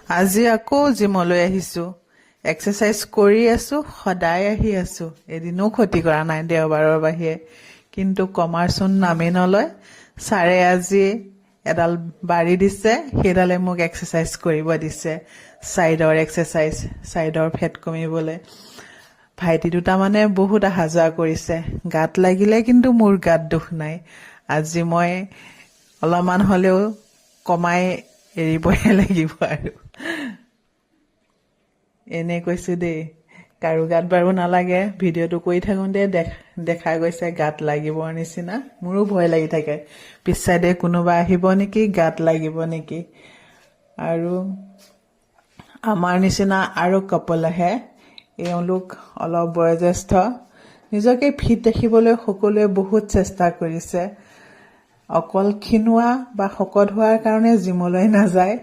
আজি আকৌ জিমলৈ আহিছো এক্সাৰসাইজ কৰি আছো সদায় আহি আছো এদিনো ক্ষতি কৰা নাই দেওবাৰৰ বাহিৰে কিন্তু কমাৰচোন নামে নলয় ছাৰে আজি এডাল বাৰি দিছে সেইডালে মোক এক্সাৰসাইজ কৰিব দিছে সাইডৰ এক্সাৰসাইজ সাইডৰ ফেট কমিবলৈ ভাইটি দুটা মানে বহুত আহা যোৱা কৰিছে গাত লাগিলে কিন্তু মোৰ গাত দুখ নাই আজি মই অলপমান হলেও কমাই এৰিবহে লাগিব আৰু এনে কৈছো দেই কাৰো গাত বাৰু নালাগে ভিডিঅ'টো কৰি থাকোঁতে দেখা গৈছে গাত লাগিবৰ নিচিনা মোৰো ভয় লাগি থাকে পিছাইডে কোনোবা আহিব নেকি গাত লাগিব নেকি আৰু আমাৰ নিচিনা আৰু কাপল আহে এওঁলোক অলপ বয়োজ্যেষ্ঠ নিজকে ফিট দেখিবলৈ সকলোৱে বহুত চেষ্টা কৰিছে অকল ক্ষীণোৱা বা শকত হোৱাৰ কাৰণে জিমলৈ নাযায়